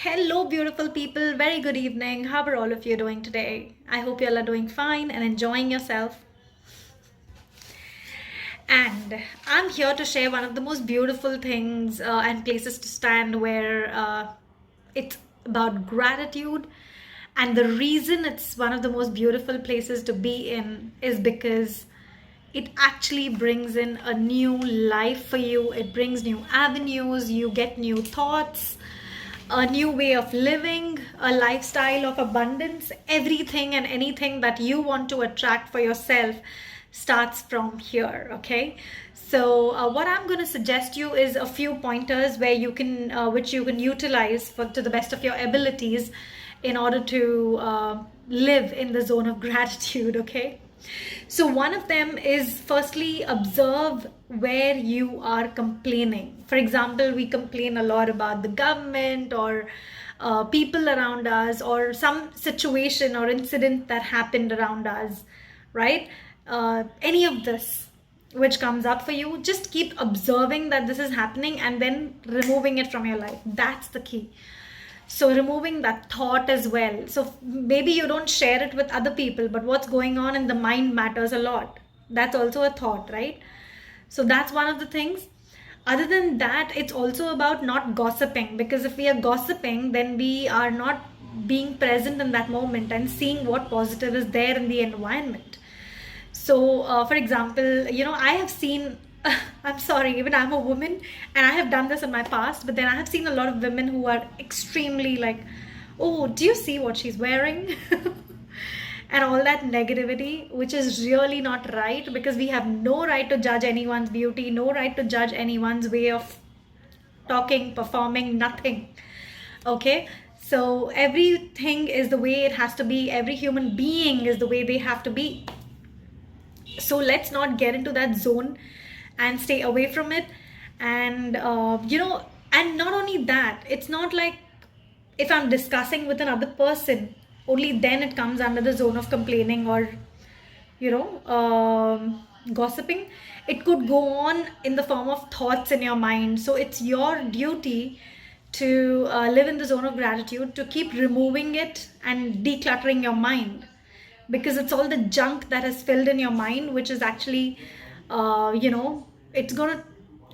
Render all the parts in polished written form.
Hello, beautiful people. Very good evening. How are all of you doing today? I hope you all are doing fine and enjoying yourself. And I'm here to share one of the most beautiful things and places to stand where it's about gratitude. And the reason it's one of the most beautiful places to be in is because it actually brings in a new life for you. It brings new avenues, you get new thoughts, a new way of living, a lifestyle of abundance. Everything and anything that you want to attract for yourself starts from here. Okay, so what I'm going to suggest you is a few pointers where you can which you can utilize for to the best of your abilities in order to live in the zone of gratitude. Okay, so one of them is firstly observe where you are complaining. For example, we complain a lot about the government or people around us or some situation or incident that happened around us, right? Any of this which comes up for you, just keep observing that this is happening and then removing it from your life. That's the key. So removing that thought as well. So maybe you don't share it with other people, but what's going on in the mind matters a lot. That's also a thought, right? So that's one of the things. Other than that, it's also about not gossiping, because if we are gossiping, then we are not being present in that moment and seeing what positive is there in the environment. So, for example, I have seen, I'm sorry, even I'm a woman and I have done this in my past, but then I have seen a lot of women who are extremely like, oh, do you see what she's wearing? And all that negativity, which is really not right, because we have no right to judge anyone's beauty, no right to judge anyone's way of talking, performing, nothing. Okay, so everything is the way it has to be, every human being is the way they have to be. So let's not get into that zone and stay away from it. And and not only that, it's not like if I'm discussing with another person, only then it comes under the zone of complaining or gossiping. It could go on in the form of thoughts in your mind. So it's your duty to live in the zone of gratitude, to keep removing it and decluttering your mind, because it's all the junk that is filled in your mind, which is actually it's gonna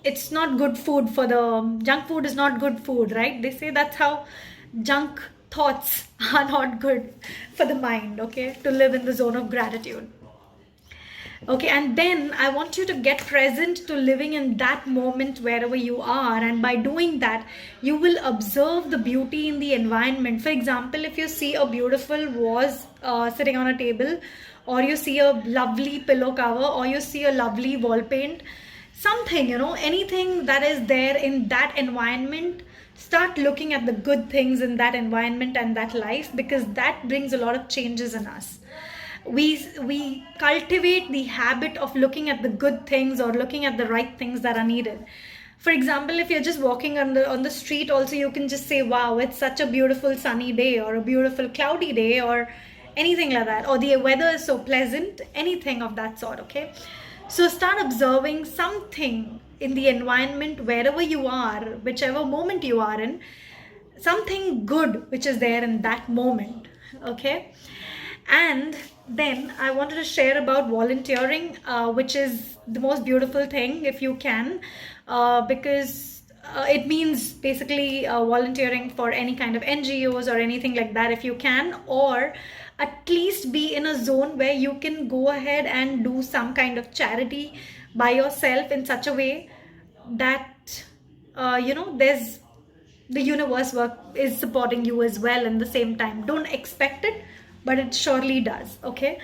it's not good food for the junk. Food is not good food, right? They say that's how junk thoughts are not good for the mind. Okay, to live in the zone of gratitude. Okay, and then I want you to get present to living in that moment wherever you are. And by doing that, you will observe the beauty in the environment. For example, if you see a beautiful vase sitting on a table, or you see a lovely pillow cover, or you see a lovely wall paint, something, anything that is there in that environment, start looking at the good things in that environment and that life, because that brings a lot of changes in us. We cultivate the habit of looking at the good things or looking at the right things that are needed. For example, if you're just walking on the street also, you can just say, wow, it's such a beautiful sunny day, or a beautiful cloudy day, or anything like that, or the weather is so pleasant, anything of that sort. Okay, so start observing something in the environment wherever you are, whichever moment you are in, something good which is there in that moment. Okay, and then I wanted to share about volunteering, which is the most beautiful thing if you can, because it means basically volunteering for any kind of NGOs or anything like that if you can, or at least be in a zone where you can go ahead and do some kind of charity by yourself in such a way that there's the universe work is supporting you as well in the same time. Don't expect it, but it surely does. Okay,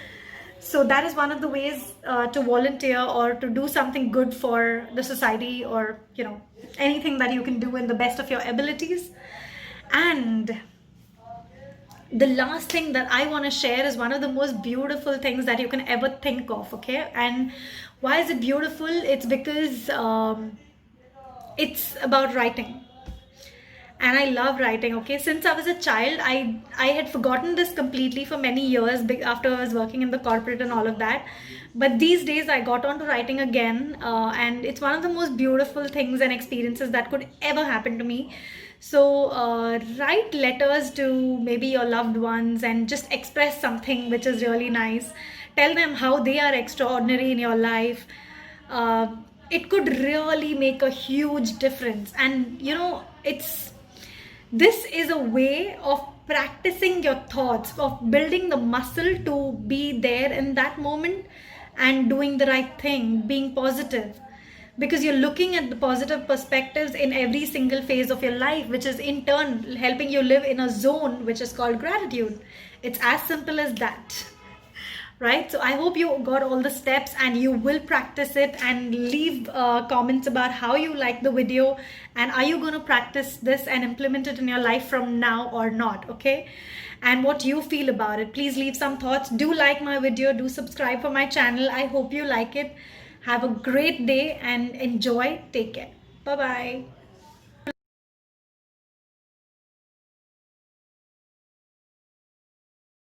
so that is one of the ways to volunteer or to do something good for the society, or anything that you can do in the best of your abilities. And the last thing that I want to share is one of the most beautiful things that you can ever think of. Okay, and why is it beautiful? It's because it's about writing, and I love writing. Okay, since I was a child, I had forgotten this completely for many years after I was working in the corporate and all of that. But these days I got on to writing again, and it's one of the most beautiful things and experiences that could ever happen to me. So write letters to maybe your loved ones and just express something which is really nice. Tell them how they are extraordinary in your life. uh, it could really make a huge difference. And it's this is a way of practicing your thoughts, of building the muscle to be there in that moment and doing the right thing, being positive, because you're looking at the positive perspectives in every single phase of your life, which is in turn helping you live in a zone which is called gratitude. It's as simple as that. Right? So I hope you got all the steps and you will practice it, and leave comments about how you like the video, and are you going to practice this and implement it in your life from now or not, okay? And what you feel about it. Please leave some thoughts. Do like my video, do subscribe for my channel. I hope you like it. Have a great day and enjoy. Take care. Bye bye.